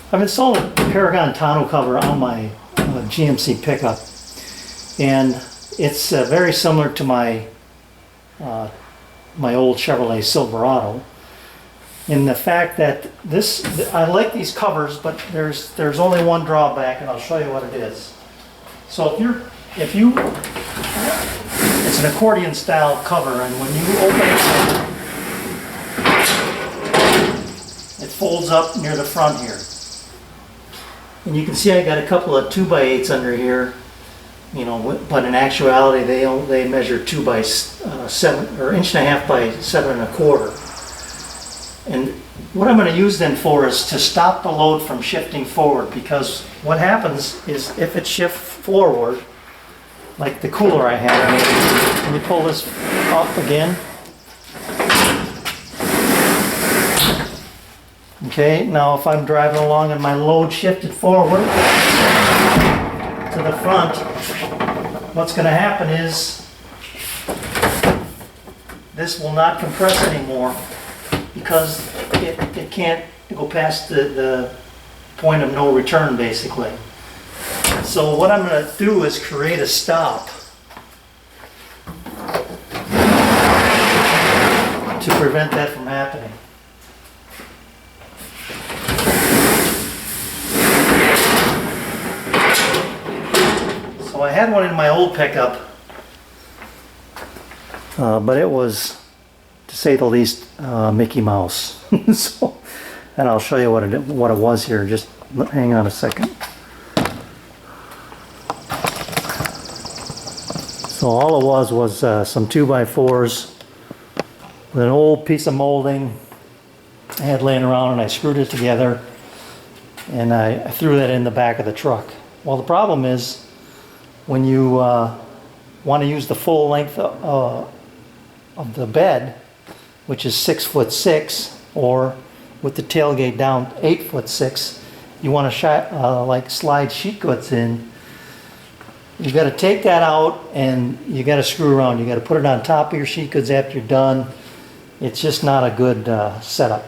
I've installed a Peragon tonneau cover on my GMC pickup, and it's very similar to my my old Chevrolet Silverado. In the fact that I like these covers, but there's only one drawback, and I'll show you what it is. So if you it's an accordion style cover, and when you open it folds up near the front here. And you can see I got a couple of 2x8s under here, you know, but in actuality they measure 2 by 7 or 1.5 by 7.25. And what I'm going to use them for is to stop the load from shifting forward, because what happens is if it shifts forward, like the cooler I have, let me pull this off again. Okay, now if I'm driving along and my load shifted forward to the front, what's going to happen is this will not compress anymore, because it can't go past the point of no return, basically. So what I'm going to do is create a stop to prevent that from happening. So I had one in my old pickup, but it was, to say the least, Mickey Mouse. So, and I'll show you what it was here. Just hang on a second. So all it was some 2x4s with an old piece of molding I had laying around, and I screwed it together, and I threw that in the back of the truck. Well, the problem is when you want to use the full length of the bed, which is 6'6", or with the tailgate down 8'6", you want to like slide sheet goods in. You got to take that out, and you got to screw around. You got to put it on top of your sheet goods after you're done. It's just not a good setup.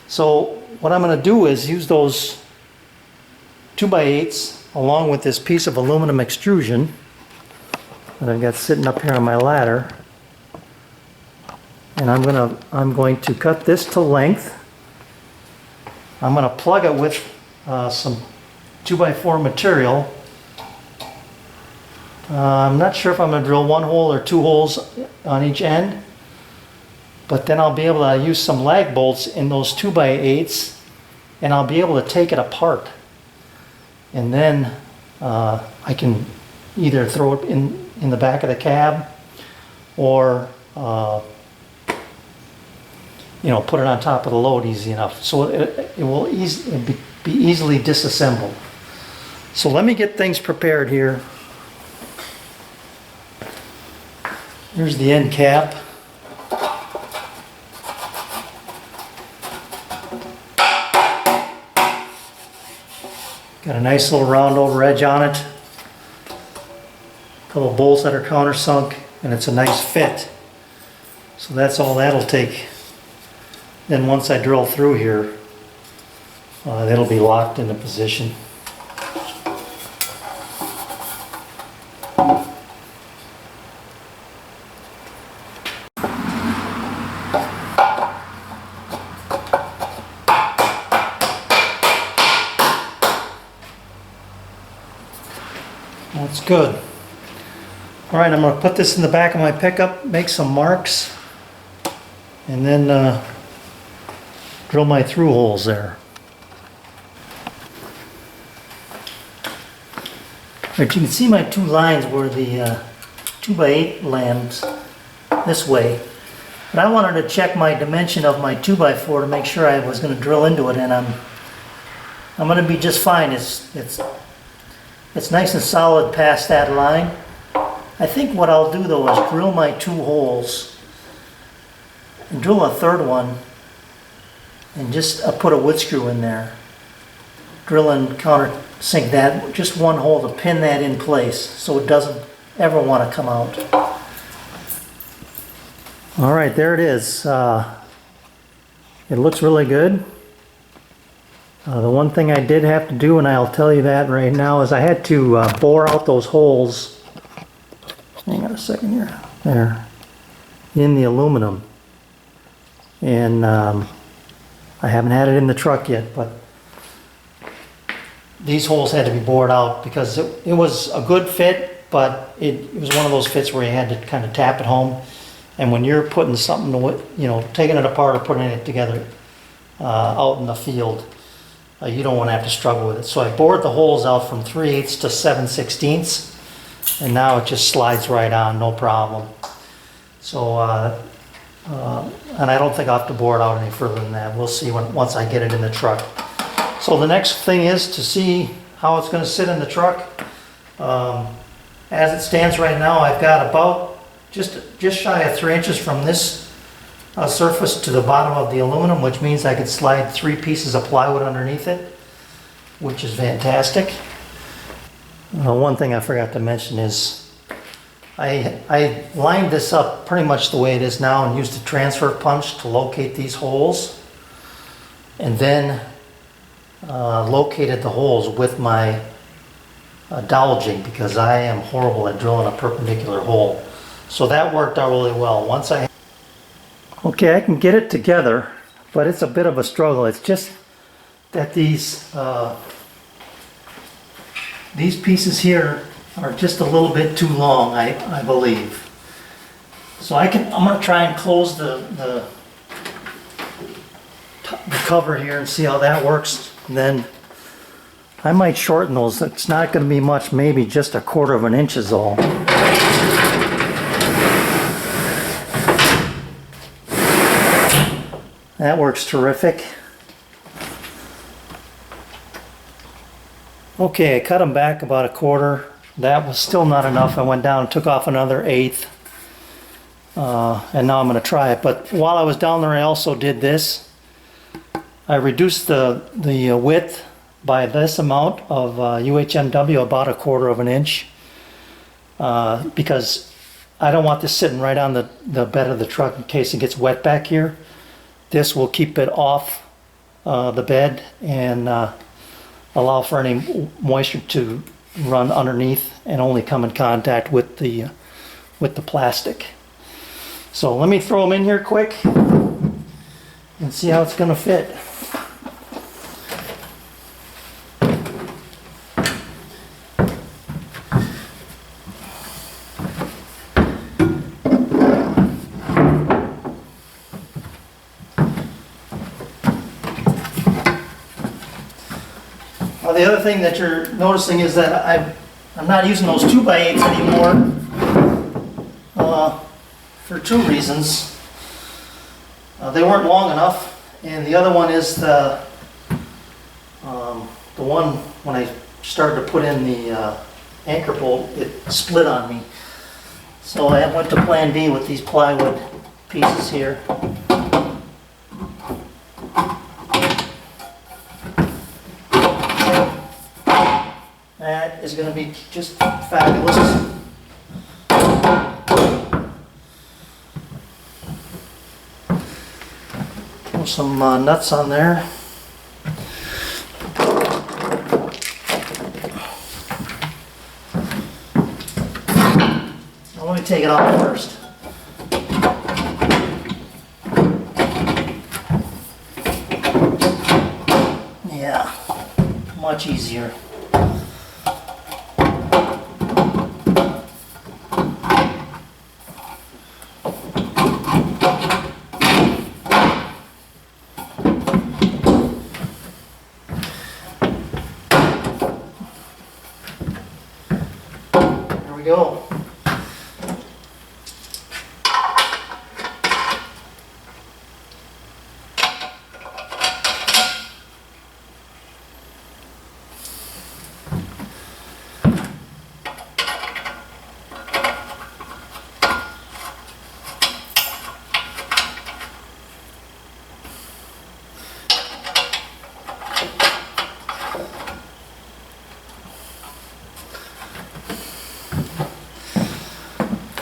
So what I'm going to do is use those 2x8s along with this piece of aluminum extrusion that I've got sitting up here on my ladder, and I'm going to cut this to length. I'm going to plug it with some 2x4 material. I'm not sure if I'm going to drill 1 hole or 2 holes on each end, but then I'll be able to use some lag bolts in those 2x8s, and I'll be able to take it apart. And then I can either throw it in the back of the cab, or you know, put it on top of the load easy enough. So it will be easily disassembled. So let me get things prepared here. Here's the end cap. Got a nice little round over edge on it. A couple of bolts that are countersunk, and it's a nice fit. So that's all that'll take. Then once I drill through here, it'll be locked into position. That's good. All right, I'm going to put this in the back of my pickup, make some marks, and then drill my through holes there. But you can see my 2 lines where the 2x8 lands this way. But I wanted to check my dimension of my 2x4 to make sure I was going to drill into it, and I'm going to be just fine. It's nice and solid past that line. I think what I'll do though is drill my 2 holes and drill a 3rd one, and just put a wood screw in there. Drill and countersink that, just 1 hole to pin that in place so it doesn't ever want to come out. All right, there it is. It looks really good. The one thing I did have to do, and I'll tell you that right now, is I had to bore out those holes. Hang on a second here. There. In the aluminum. And I haven't had it in the truck yet, but these holes had to be bored out because it was a good fit, but it was one of those fits where you had to kind of tap it home. And when you're putting something, you know, taking it apart or putting it together out in the field, you don't want to have to struggle with it. So I bored the holes out from 3/8 to 7/16, and now it just slides right on, no problem. So, and I don't think I'll have to bore it out any further than that. We'll see once I get it in the truck. So the next thing is to see how it's going to sit in the truck. As it stands right now, I've got about just shy of 3 inches from this surface to the bottom of the aluminum, which means I could slide 3 pieces of plywood underneath it, which is fantastic. One thing I forgot to mention is I lined this up pretty much the way it is now and used a transfer punch to locate these holes, and then located the holes with my dowel jig, because I am horrible at drilling a perpendicular hole. So that worked out really well. Okay, I can get it together, but it's a bit of a struggle. It's just that these pieces here are just a little bit too long, I believe. So I'm going to try and close the cover here and see how that works. And then I might shorten those. It's not going to be much, maybe just 1/4 of an inch is all. That works terrific. Okay, I cut them back about 1/4. That was still not enough. I went down and took off another 1/8. And now I'm going to try it. But while I was down there, I also did this. I reduced the width by this amount of UHMW, about 1/4 of an inch. Because I don't want this sitting right on the bed of the truck in case it gets wet back here. This will keep it off the bed and allow for any moisture to run underneath and only come in contact with the plastic. So let me throw them in here quick and see how it's going to fit. The other thing that you're noticing is that I'm not using those 2x8s anymore for 2 reasons. They weren't long enough, and the other one is the one when I started to put in the anchor bolt, it split on me. So I went to plan B with these plywood pieces here. That is going to be just fabulous. Throw some nuts on there. Now let me take it off first. Yeah, much easier. Go.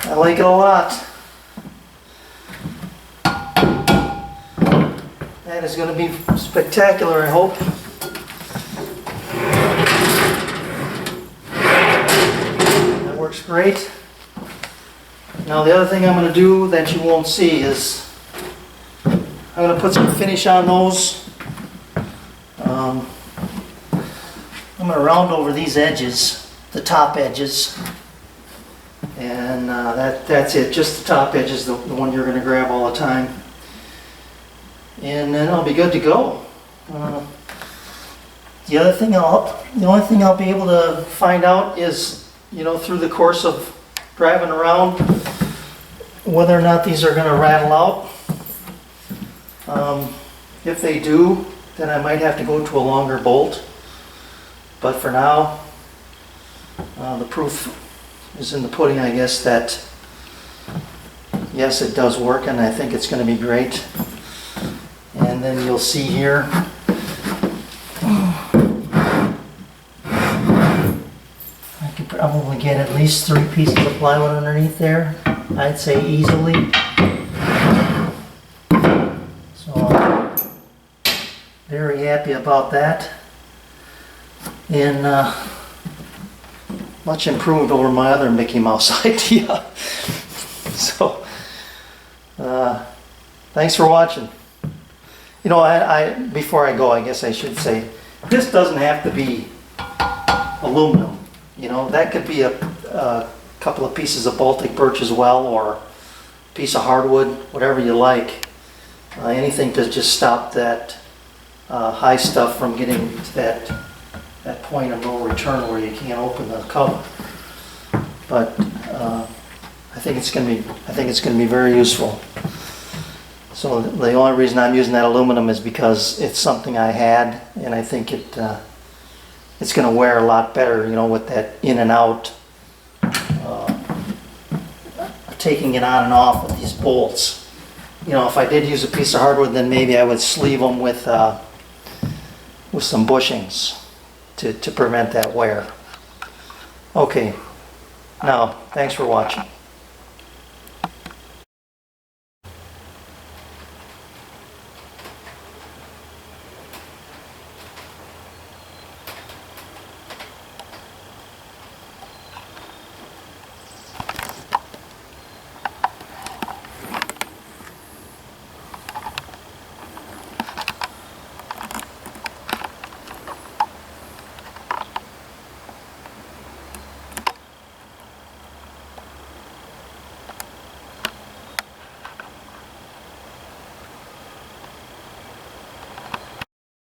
I like it a lot. That is going to be spectacular, I hope. Works great. Now the other thing I'm going to do that you won't see is I'm going to put some finish on those. I'm going to round over these edges, the top edges, and that's it. Just the top edge is the one you're going to grab all the time, and then I'll be good to go. The only thing I'll be able to find out is, you know, through the course of driving around, whether or not these are going to rattle out. If they do, then I might have to go to a longer bolt. But for now, the proof is in the pudding, I guess, that yes, it does work, and I think it's going to be great. And then you'll see here, I could probably get at least 3 pieces of plywood underneath there, I'd say easily. So I'm very happy about that. And much improved over my other Mickey Mouse idea. So, thanks for watching. You know, before I go, I guess I should say, this doesn't have to be aluminum. You know, that could be a couple of pieces of Baltic birch as well, or a piece of hardwood, whatever you like. Anything to just stop that high stuff from getting to that point of no return where you can't open the cover. But I think it's going to be very useful. So the only reason I'm using that aluminum is because it's something I had, and I think it's going to wear a lot better, you know, with that in and out, taking it on and off with these bolts. You know, if I did use a piece of hardwood, then maybe I would sleeve them with some bushings to prevent that wear. Okay, now, thanks for watching.